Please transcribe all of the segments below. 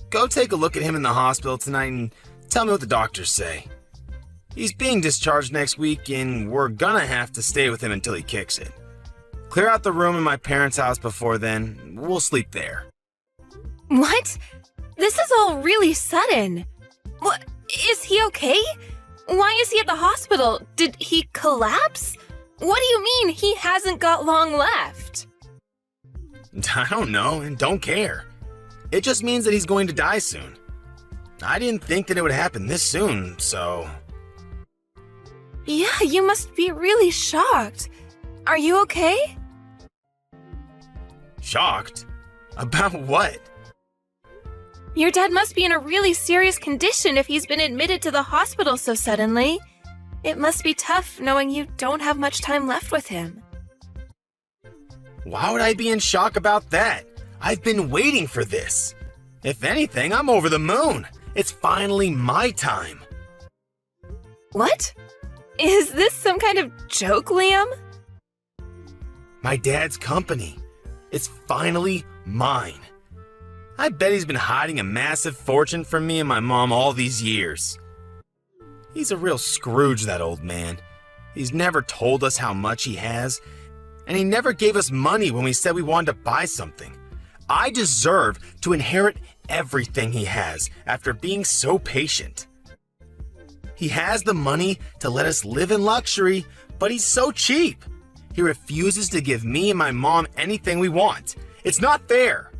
Go take a look at him in the hospital tonight and tell me what the doctors say. He's being discharged next week and we're gonna have to stay with him until he kicks it. Clear out the room in my parents' house before then. We'll sleep there. What? This is all really sudden. What? Is he okay? Why is he at the hospital? Did he collapse? What do you mean he hasn't got long left? I don't know and don't care. It just means that he's going to die soon. I didn't think that it would happen this soon, so... Yeah, you must be really shocked. Are you okay? Shocked? About what? Your dad must be in a really serious condition if he's been admitted to the hospital so suddenly. It must be tough knowing you don't have much time left with him. Why would I be in shock about that? I've been waiting for this. If anything, I'm over the moon. It's finally my time. What? Is this some kind of joke, Liam? My dad's company. It's finally mine. I bet he's been hiding a massive fortune from me and my mom all these years. He's a real Scrooge, that old man. He's never told us how much he has, and he never gave us money when we said we wanted to buy something. I deserve to inherit everything he has after being so patient. He has the money to let us live in luxury, but he's so cheap. He refuses to give me and my mom anything we want. It's not fair.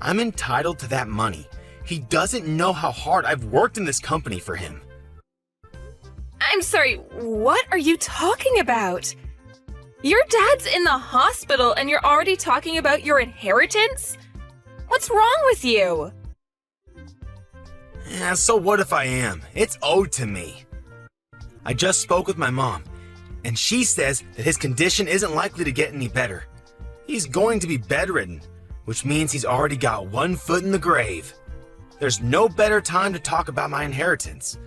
I'm entitled to that money. He doesn't know how hard I've worked in this company for him. I'm sorry, what are you talking about? Your dad's in the hospital and you're already talking about your inheritance? What's wrong with you? Yeah, so what if I am? It's owed to me. I just spoke with my mom, and she says that his condition isn't likely to get any better. He's going to be bedridden, which means he's already got one foot in the grave. There's no better time to talk about my inheritance.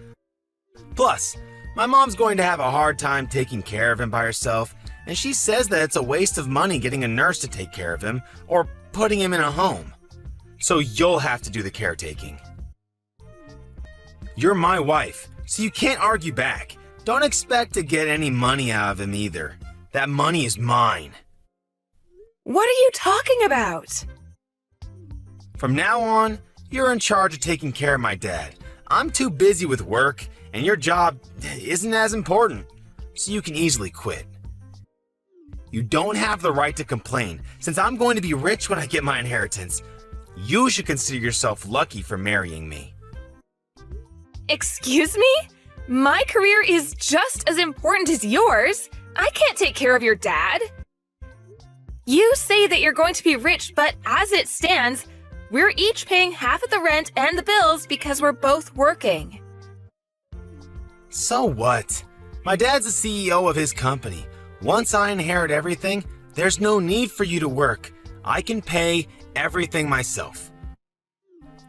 Plus, my mom's going to have a hard time taking care of him by herself, and she says that it's a waste of money getting a nurse to take care of him or putting him in a home. So you'll have to do the caretaking. You're my wife, so you can't argue back. Don't expect to get any money out of him either. That money is mine. What are you talking about? From now on, you're in charge of taking care of my dad. I'm too busy with work, and your job isn't as important, so you can easily quit. You don't have the right to complain, since I'm going to be rich when I get my inheritance. You should consider yourself lucky for marrying me. Excuse me? My career is just as important as yours. I can't take care of your dad. You say that you're going to be rich, but as it stands, we're each paying half of the rent and the bills because we're both working. So what? My dad's the CEO of his company. Once I inherit everything, there's no need for you to work. I can pay everything myself.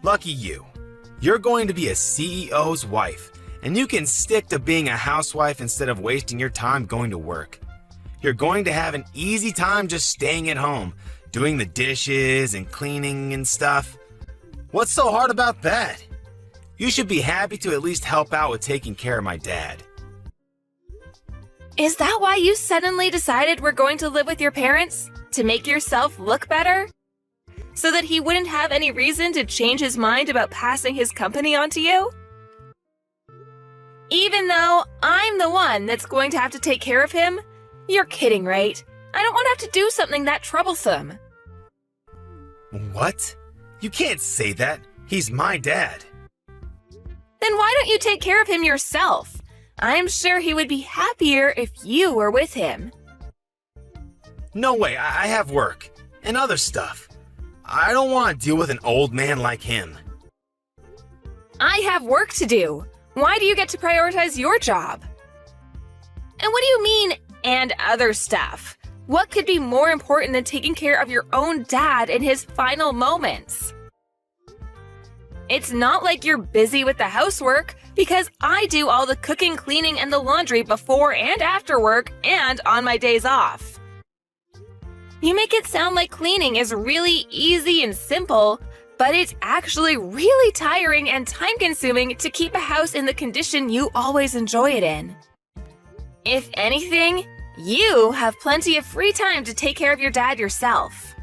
Lucky you. You're going to be a CEO's wife, and you can stick to being a housewife instead of wasting your time going to work. You're going to have an easy time just staying at home, doing the dishes and cleaning and stuff. What's so hard about that? You should be happy to at least help out with taking care of my dad. Is that why you suddenly decided we're going to live with your parents? To make yourself look better? So that he wouldn't have any reason to change his mind about passing his company on to you? Even though I'm the one that's going to have to take care of him? You're kidding, right? I don't want to have to do something that troublesome. What? You can't say that. He's my dad. Then why don't you take care of him yourself? I'm sure he would be happier if you were with him. No way, I have work and other stuff. I don't want to deal with an old man like him. I have work to do. Why do you get to prioritize your job? And what do you mean, and other stuff? What could be more important than taking care of your own dad in his final moments? It's not like you're busy with the housework, because I do all the cooking, cleaning, and the laundry before and after work and on my days off. You make it sound like cleaning is really easy and simple, But it's actually really tiring and time-consuming to keep a house in the condition you always enjoy it in. If anything, you have plenty of free time to take care of your dad yourself.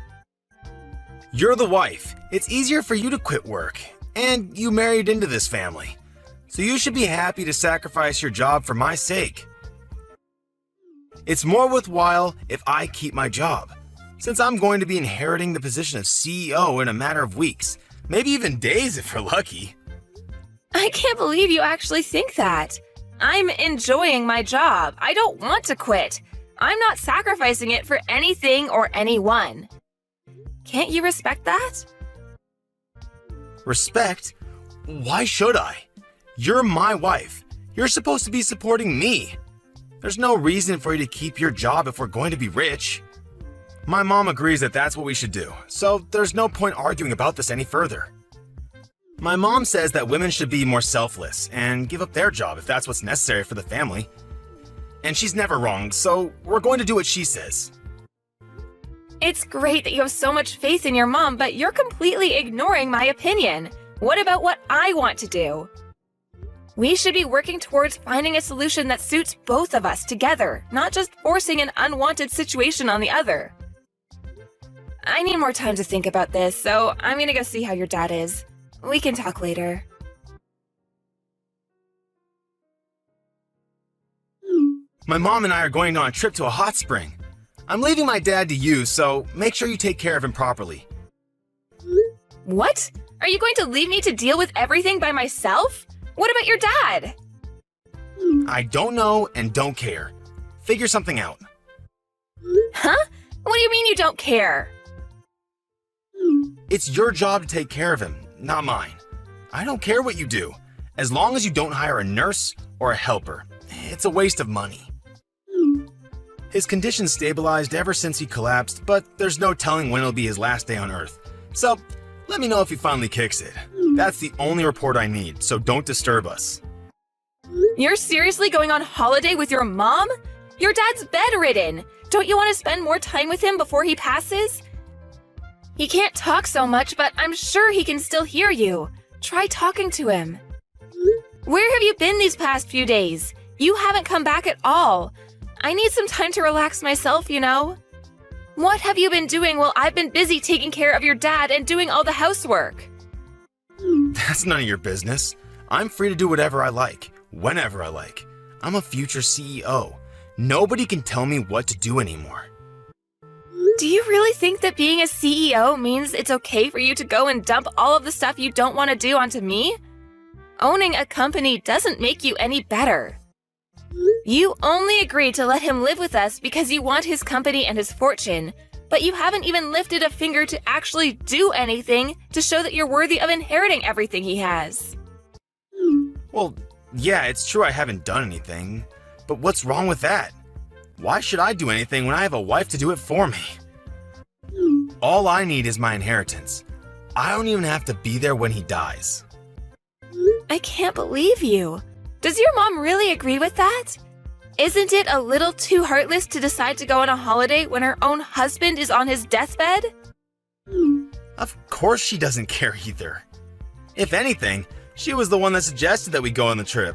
You're the wife. It's easier for you to quit work. And you married into this family. So you should be happy to sacrifice your job for my sake. It's more worthwhile if I keep my job, since I'm going to be inheriting the position of CEO in a matter of weeks, maybe even days if we're lucky. I can't believe you actually think that. I'm enjoying my job. I don't want to quit. I'm not sacrificing it for anything or anyone. Can't you respect that? Respect? Why should I? You're my wife. You're supposed to be supporting me. There's no reason for you to keep your job if we're going to be rich. My mom agrees that that's what we should do, so there's no point arguing about this any further. My mom says that women should be more selfless and give up their job if that's what's necessary for the family. And she's never wrong, so we're going to do what she says. It's great that you have so much faith in your mom, but you're completely ignoring my opinion. What about what I want to do? We should be working towards finding a solution that suits both of us together, not just forcing an unwanted situation on the other. I need more time to think about this, so I'm gonna go see how your dad is. We can talk later. My mom and I are going on a trip to a hot spring. I'm leaving my dad to you, so make sure you take care of him properly. What? Are you going to leave me to deal with everything by myself? What about your dad? I don't know and don't care. Figure something out. Huh? What do you mean you don't care? It's your job to take care of him, not mine. I don't care what you do, as long as you don't hire a nurse or a helper. It's a waste of money. His condition stabilized ever since he collapsed, but there's no telling when it'll be his last day on Earth. So, let me know if he finally kicks it. That's the only report I need, so don't disturb us. You're seriously going on holiday with your mom? Your dad's bedridden. Don't you want to spend more time with him before he passes? He can't talk so much, but I'm sure he can still hear you. Try talking to him. Where have you been these past few days? You haven't come back at all. I need some time to relax myself, you know. What have you been doing while I've been busy taking care of your dad and doing all the housework? That's none of your business. I'm free to do whatever I like, whenever I like. I'm a future CEO. Nobody can tell me what to do anymore. Do you really think that being a CEO means it's okay for you to go and dump all of the stuff you don't want to do onto me? Owning a company doesn't make you any better. You only agreed to let him live with us because you want his company and his fortune, but you haven't even lifted a finger to actually do anything to show that you're worthy of inheriting everything he has. Well, yeah, it's true I haven't done anything, but what's wrong with that? Why should I do anything when I have a wife to do it for me? All I need is my inheritance. I don't even have to be there when he dies. I can't believe you. Does your mom really agree with that? Isn't it a little too heartless to decide to go on a holiday when her own husband is on his deathbed? Of course she doesn't care either. If anything, she was the one that suggested that we go on the trip.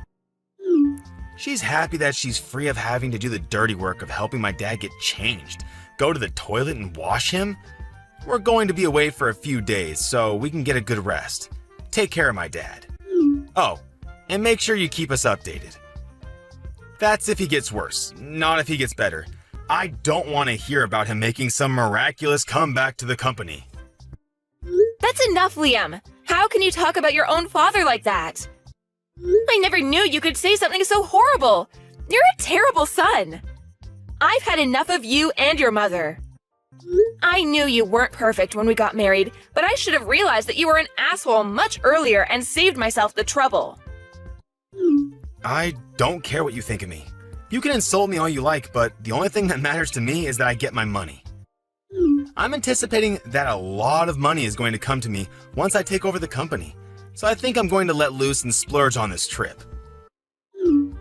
She's happy that she's free of having to do the dirty work of helping my dad get changed, go to the toilet and wash him. We're going to be away for a few days so we can get a good rest. Take care of my dad. Oh, and make sure you keep us updated. That's if he gets worse, not if he gets better. I don't want to hear about him making some miraculous comeback to the company. That's enough, Liam. How can you talk about your own father like that? I never knew you could say something so horrible. You're a terrible son. I've had enough of you and your mother. I knew you weren't perfect when we got married, but I should have realized that you were an asshole much earlier and saved myself the trouble. I don't care what you think of me. You can insult me all you like, but the only thing that matters to me is that I get my money. I'm anticipating that a lot of money is going to come to me once I take over the company, so I think I'm going to let loose and splurge on this trip.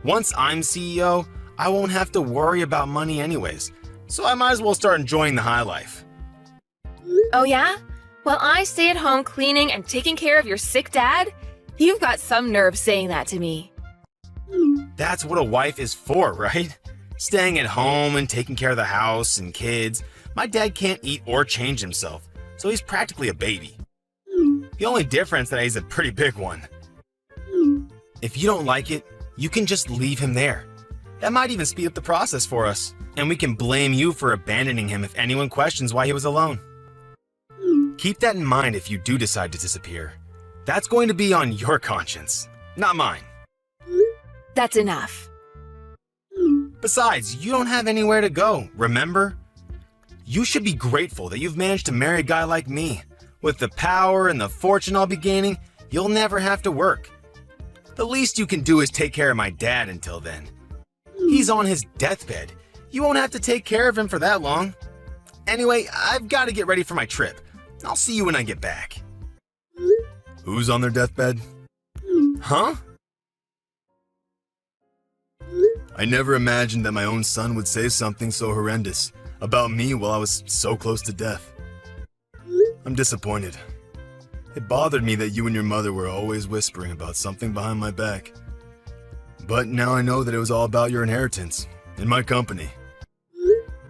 Once I'm CEO, I won't have to worry about money anyways, so I might as well start enjoying the high life. Oh yeah? While I stay at home cleaning and taking care of your sick dad? You've got some nerve saying that to me. That's what a wife is for, right? Staying at home and taking care of the house and kids. My dad can't eat or change himself, so he's practically a baby. The only difference that he's a pretty big one. If you don't like it, you can just leave him there. That might even speed up the process for us, and we can blame you for abandoning him if anyone questions why he was alone. Keep that in mind if you do decide to disappear. That's going to be on your conscience, not mine. That's enough. Besides, you don't have anywhere to go, remember? You should be grateful that you've managed to marry a guy like me. With the power and the fortune I'll be gaining, you'll never have to work. The least you can do is take care of my dad until then. He's on his deathbed. You won't have to take care of him for that long. Anyway, I've got to get ready for my trip. I'll see you when I get back. Who's on their deathbed? Huh? I never imagined that my own son would say something so horrendous about me while I was so close to death. I'm disappointed. It bothered me that you and your mother were always whispering about something behind my back. But now I know that it was all about your inheritance and my company.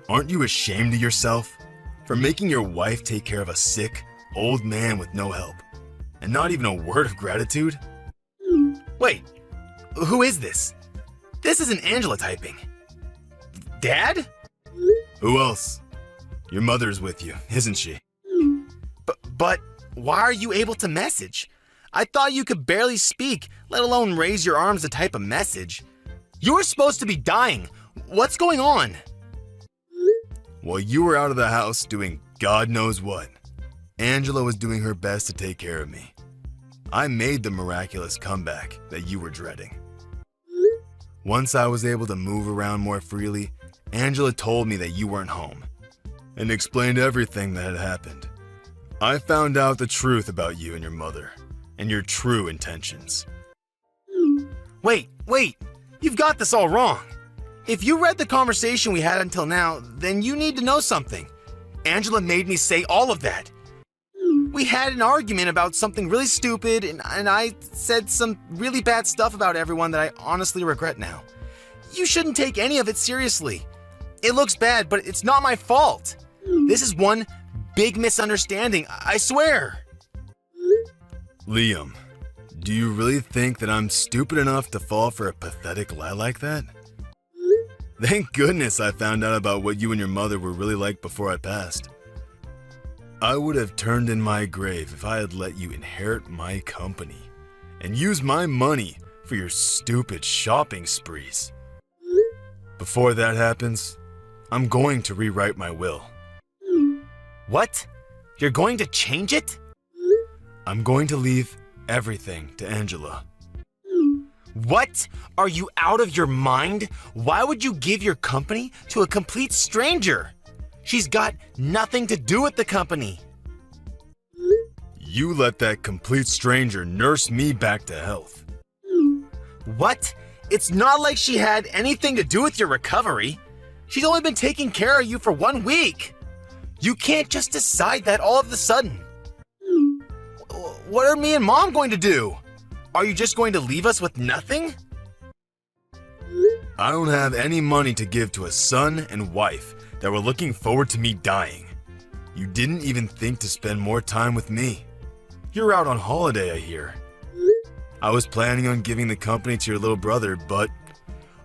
Aren't you ashamed of yourself for making your wife take care of a sick, old man with no help? And not even a word of gratitude? Wait, who is this? This isn't Angela typing. Dad? Who else? Your mother's with you, isn't she? But why are you able to message? I thought you could barely speak, let alone raise your arms to type a message. You were supposed to be dying. What's going on? While you were out of the house doing God knows what, Angela was doing her best to take care of me. I made the miraculous comeback that you were dreading. Once I was able to move around more freely, Angela told me that you weren't home and explained everything that had happened. I found out the truth about you and your mother and your true intentions. Wait, you've got this all wrong. If you read the conversation we had until now, then you need to know something. Angela made me say all of that. We had an argument about something really stupid, and I said some really bad stuff about everyone that I honestly regret now. You shouldn't take any of it seriously. It looks bad, but it's not my fault. This is one big misunderstanding, I swear. Liam, do you really think that I'm stupid enough to fall for a pathetic lie like that? Thank goodness I found out about what you and your mother were really like before I passed. I would have turned in my grave if I had let you inherit my company and use my money for your stupid shopping sprees. Before that happens, I'm going to rewrite my will. What? You're going to change it? I'm going to leave everything to Angela. What? Are you out of your mind? Why would you give your company to a complete stranger? She's got nothing to do with the company. You let that complete stranger nurse me back to health. What? It's not like she had anything to do with your recovery. She's only been taking care of you for 1 week. You can't just decide that all of a sudden. What are me and Mom going to do? Are you just going to leave us with nothing? I don't have any money to give to a son and wife that were looking forward to me dying. You didn't even think to spend more time with me. You're out on holiday, I hear. I was planning on giving the company to your little brother, but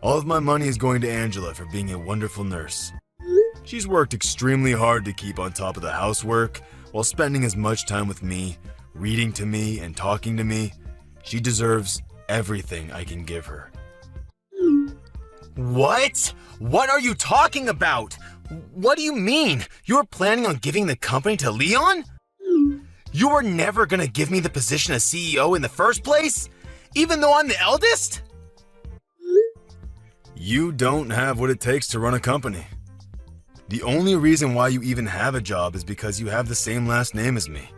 all of my money is going to Angela for being a wonderful nurse. She's worked extremely hard to keep on top of the housework while spending as much time with me, reading to me, and talking to me. She deserves everything I can give her. What? What are you talking about? What do you mean? You're planning on giving the company to Leon? You were never gonna give me the position as CEO in the first place? Even though I'm the eldest? You don't have what it takes to run a company. The only reason why you even have a job is because you have the same last name as me.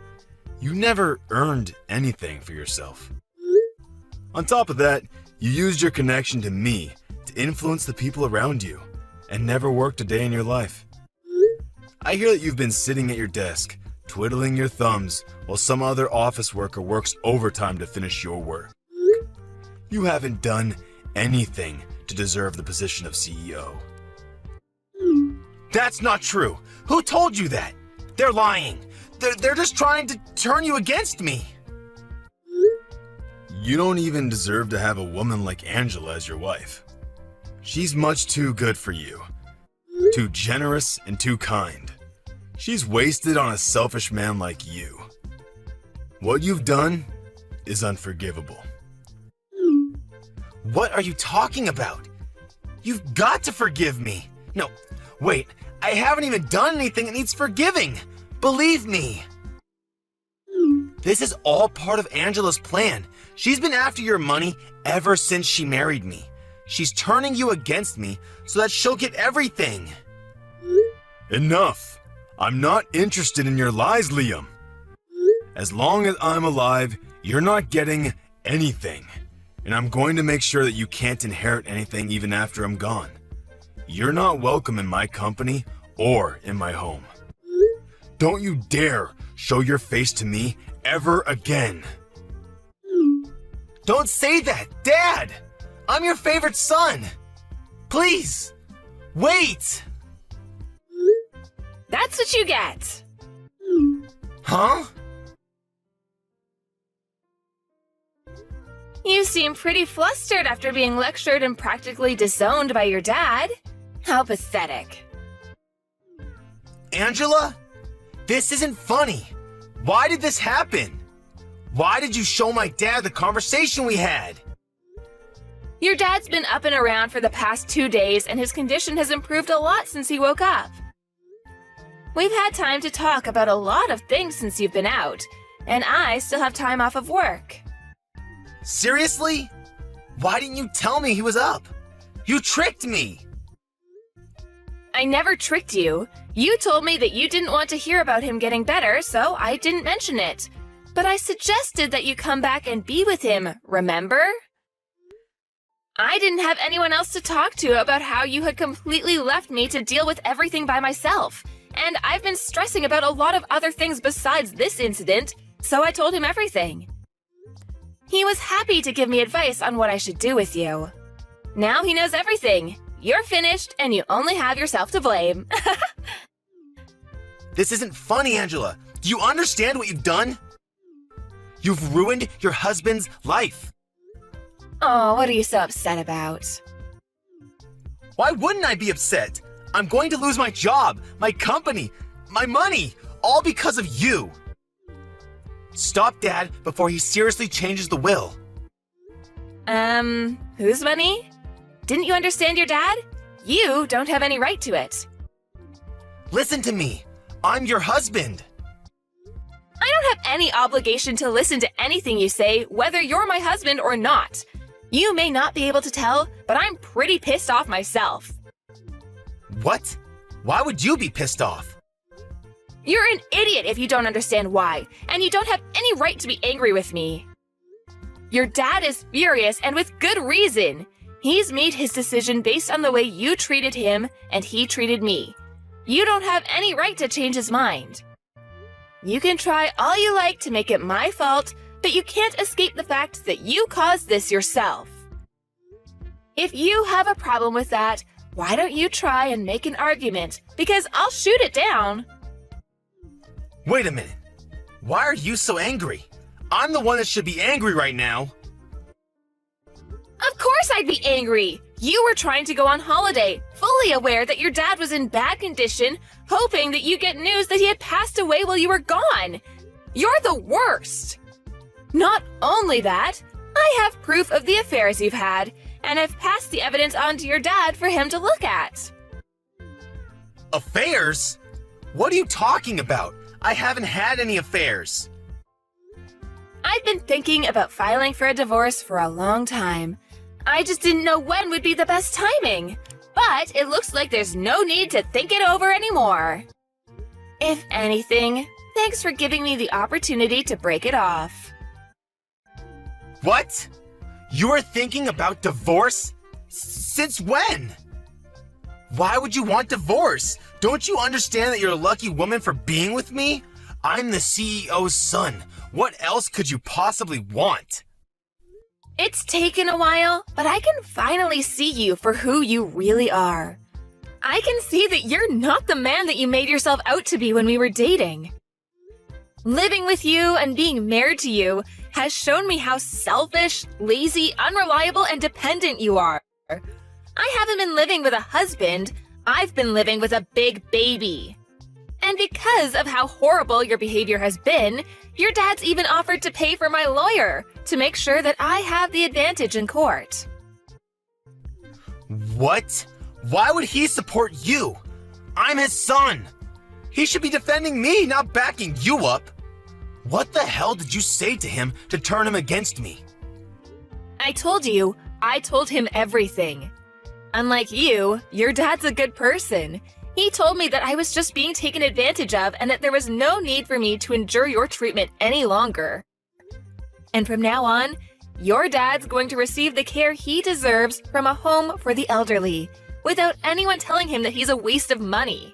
You never earned anything for yourself. On top of that, you used your connection to me to influence the people around you and never worked a day in your life. I hear that you've been sitting at your desk, twiddling your thumbs while some other office worker works overtime to finish your work. You haven't done anything to deserve the position of CEO. That's not true. Who told you that? They're lying. They're just trying to turn you against me. You don't even deserve to have a woman like Angela as your wife. She's much too good for you. Too generous and too kind. She's wasted on a selfish man like you. What you've done is unforgivable. What are you talking about? You've got to forgive me. No, wait, I haven't even done anything that needs forgiving. Believe me. This is all part of Angela's plan. She's been after your money ever since she married me. She's turning you against me so that she'll get everything. Enough. I'm not interested in your lies, Liam. As long as I'm alive, you're not getting anything. And I'm going to make sure that you can't inherit anything even after I'm gone. You're not welcome in my company or in my home. Don't you dare show your face to me ever again. Don't say that, Dad! I'm your favorite son! Please, wait! That's what you get. Huh? You seem pretty flustered after being lectured and practically disowned by your dad. How pathetic. Angela? This isn't funny. Why did this happen? Why did you show my dad the conversation we had? Your dad's been up and around for the past 2 days and his condition has improved a lot since he woke up. We've had time to talk about a lot of things since you've been out, and I still have time off of work. Seriously? Why didn't you tell me he was up? You tricked me! I never tricked you. You told me that you didn't want to hear about him getting better, so I didn't mention it. But I suggested that you come back and be with him, remember? I didn't have anyone else to talk to about how you had completely left me to deal with everything by myself. And I've been stressing about a lot of other things besides this incident, so I told him everything. He was happy to give me advice on what I should do with you. Now he knows everything. You're finished, and you only have yourself to blame. This isn't funny, Angela. Do you understand what you've done? You've ruined your husband's life. Oh, what are you so upset about? Why wouldn't I be upset? I'm going to lose my job, my company, my money, all because of you. Stop Dad before he seriously changes the will. Whose money? Didn't you understand your dad? You don't have any right to it. Listen to me. I'm your husband. I don't have any obligation to listen to anything you say, whether you're my husband or not. You may not be able to tell, but I'm pretty pissed off myself. What? Why would you be pissed off? You're an idiot if you don't understand why, and you don't have any right to be angry with me. Your dad is furious, and with good reason. He's made his decision based on the way you treated him and he treated me. You don't have any right to change his mind. You can try all you like to make it my fault, but you can't escape the fact that you caused this yourself. If you have a problem with that, why don't you try and make an argument, because I'll shoot it down. Wait a minute. Why are you so angry? I'm the one that should be angry right now. Of course I'd be angry! You were trying to go on holiday, fully aware that your dad was in bad condition, hoping that you get news that he had passed away while you were gone. You're the worst! Not only that, I have proof of the affairs you've had, and I've passed the evidence on to your dad for him to look at. Affairs? What are you talking about? I haven't had any affairs. I've been thinking about filing for a divorce for a long time. I just didn't know when would be the best timing. But it looks like there's no need to think it over anymore. If anything, thanks for giving me the opportunity to break it off. What? You are thinking about divorce? Since when? Why would you want divorce? Don't you understand that you're a lucky woman for being with me? I'm the CEO's son. What else could you possibly want? It's taken a while, but I can finally see you for who you really are. I can see that you're not the man that you made yourself out to be when we were dating. Living with you and being married to you has shown me how selfish, lazy, unreliable, and dependent you are. I haven't been living with a husband, I've been living with a big baby. And because of how horrible your behavior has been, your dad's even offered to pay for my lawyer to make sure that I have the advantage in court. What? Why would he support you? I'm his son. He should be defending me, not backing you up. What the hell did you say to him to turn him against me? I told him everything. Unlike you, your dad's a good person. He told me that I was just being taken advantage of and that there was no need for me to endure your treatment any longer. And from now on, your dad's going to receive the care he deserves from a home for the elderly, without anyone telling him that he's a waste of money.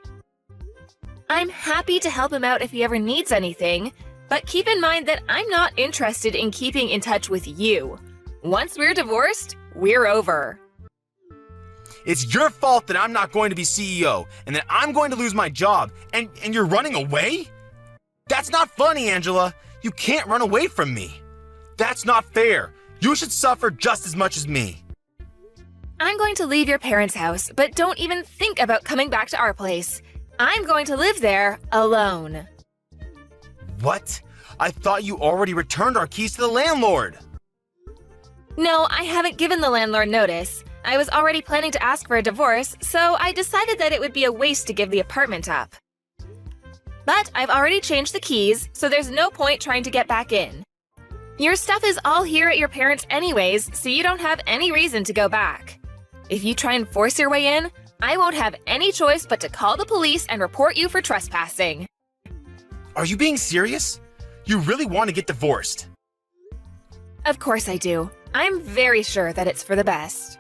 I'm happy to help him out if he ever needs anything, but keep in mind that I'm not interested in keeping in touch with you. Once we're divorced, we're over. It's your fault that I'm not going to be CEO and that I'm going to lose my job and you're running away? That's not funny, Angela. You can't run away from me. That's not fair. You should suffer just as much as me. I'm going to leave your parents' house, but don't even think about coming back to our place. I'm going to live there alone. What? I thought you already returned our keys to the landlord. No, I haven't given the landlord notice. I was already planning to ask for a divorce, so I decided that it would be a waste to give the apartment up. But I've already changed the keys, so there's no point trying to get back in. Your stuff is all here at your parents' anyways, so you don't have any reason to go back. If you try and force your way in, I won't have any choice but to call the police and report you for trespassing. Are you being serious? You really want to get divorced? Of course I do. I'm very sure that it's for the best.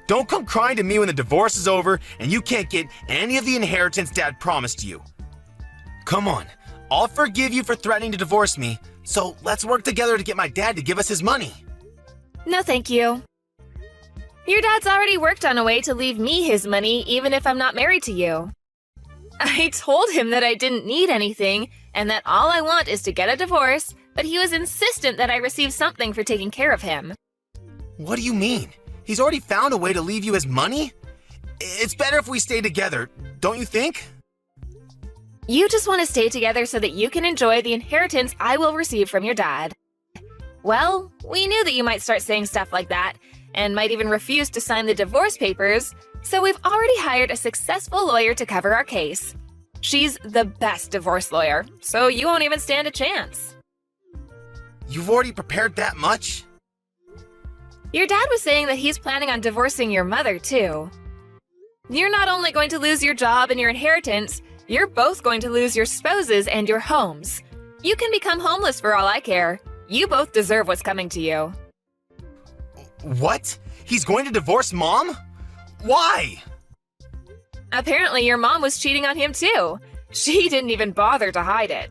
Don't come crying to me when the divorce is over and you can't get any of the inheritance Dad promised you. Come on, I'll forgive you for threatening to divorce me, so let's work together to get my dad to give us his money. No, thank you. Your dad's already worked on a way to leave me his money even if I'm not married to you. I told him that I didn't need anything and that all I want is to get a divorce, but he was insistent that I receive something for taking care of him. What do you mean? He's already found a way to leave you his money? It's better if we stay together, don't you think? You just want to stay together so that you can enjoy the inheritance I will receive from your dad. Well, we knew that you might start saying stuff like that, and might even refuse to sign the divorce papers, so we've already hired a successful lawyer to cover our case. She's the best divorce lawyer, so you won't even stand a chance. You've already prepared that much? Your dad was saying that he's planning on divorcing your mother, too. You're not only going to lose your job and your inheritance, you're both going to lose your spouses and your homes. You can become homeless for all I care. You both deserve what's coming to you. What? He's going to divorce Mom? Why? Apparently your mom was cheating on him, too. She didn't even bother to hide it.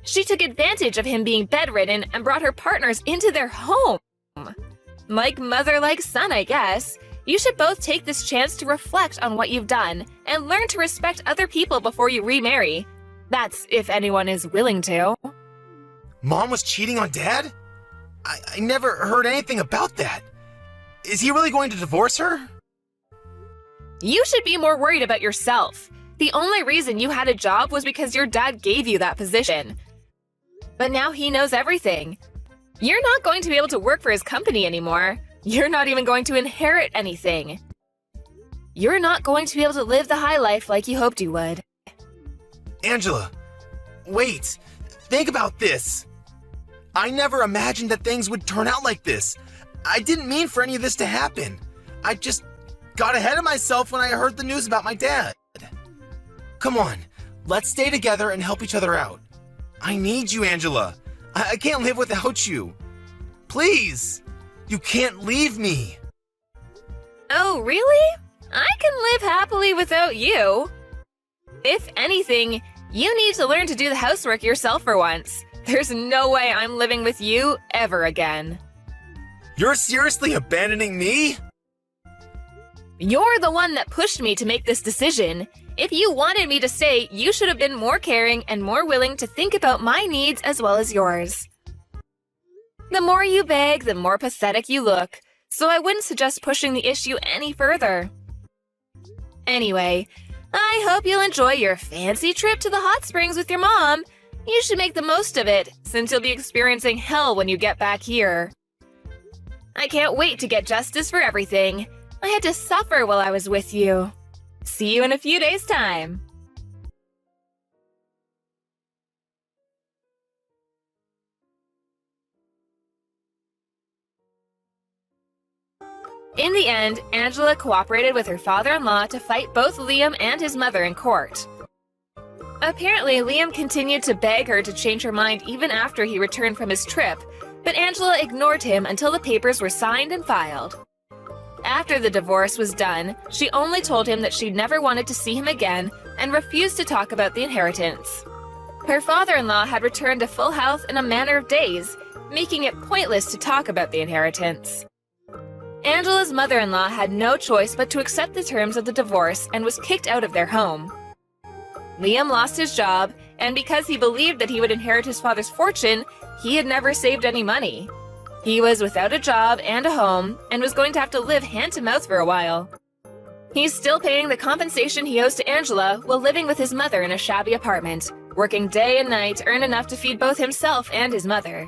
She took advantage of him being bedridden and brought her partners into their home. Like mother, like son, I guess. You should both take this chance to reflect on what you've done and learn to respect other people before you remarry. That's if anyone is willing to. Mom was cheating on Dad? I never heard anything about that. Is he really going to divorce her? You should be more worried about yourself. The only reason you had a job was because your dad gave you that position. But now he knows everything. You're not going to be able to work for his company anymore. You're not even going to inherit anything. You're not going to be able to live the high life like you hoped you would. Angela, wait. Think about this. I never imagined that things would turn out like this. I didn't mean for any of this to happen. I just got ahead of myself when I heard the news about my dad. Come on, let's stay together and help each other out. I need you, Angela. I can't live without you. Please, you can't leave me. Oh, really? I can live happily without you. If anything, You need to learn to do the housework yourself for once. There's no way I'm living with you ever again. You're seriously abandoning me? You're the one that pushed me to make this decision. If you wanted me to stay, you should have been more caring and more willing to think about my needs as well as yours. The more you beg, the more pathetic you look, so I wouldn't suggest pushing the issue any further. Anyway, I hope you'll enjoy your fancy trip to the hot springs with your mom. You should make the most of it, since you'll be experiencing hell when you get back here. I can't wait to get justice for everything. I had to suffer while I was with you. See you in a few days' time. In the end, Angela cooperated with her father-in-law to fight both Liam and his mother in court. Apparently, Liam continued to beg her to change her mind even after he returned from his trip, but Angela ignored him until the papers were signed and filed. After the divorce was done, she only told him that she never wanted to see him again and refused to talk about the inheritance. Her father-in-law had returned to full health in a matter of days, making it pointless to talk about the inheritance. Angela's mother-in-law had no choice but to accept the terms of the divorce and was kicked out of their home. Liam lost his job, and because he believed that he would inherit his father's fortune, he had never saved any money. He was without a job and a home, and was going to have to live hand-to-mouth for a while. He's still paying the compensation he owes to Angela while living with his mother in a shabby apartment, working day and night to earn enough to feed both himself and his mother.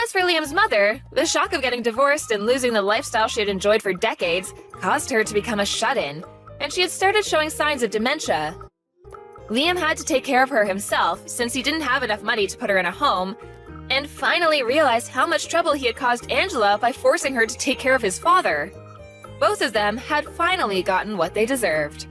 As for Liam's mother, the shock of getting divorced and losing the lifestyle she had enjoyed for decades caused her to become a shut-in, and she had started showing signs of dementia. Liam had to take care of her himself since he didn't have enough money to put her in a home, and finally realized how much trouble he had caused Angela by forcing her to take care of his father. Both of them had finally gotten what they deserved.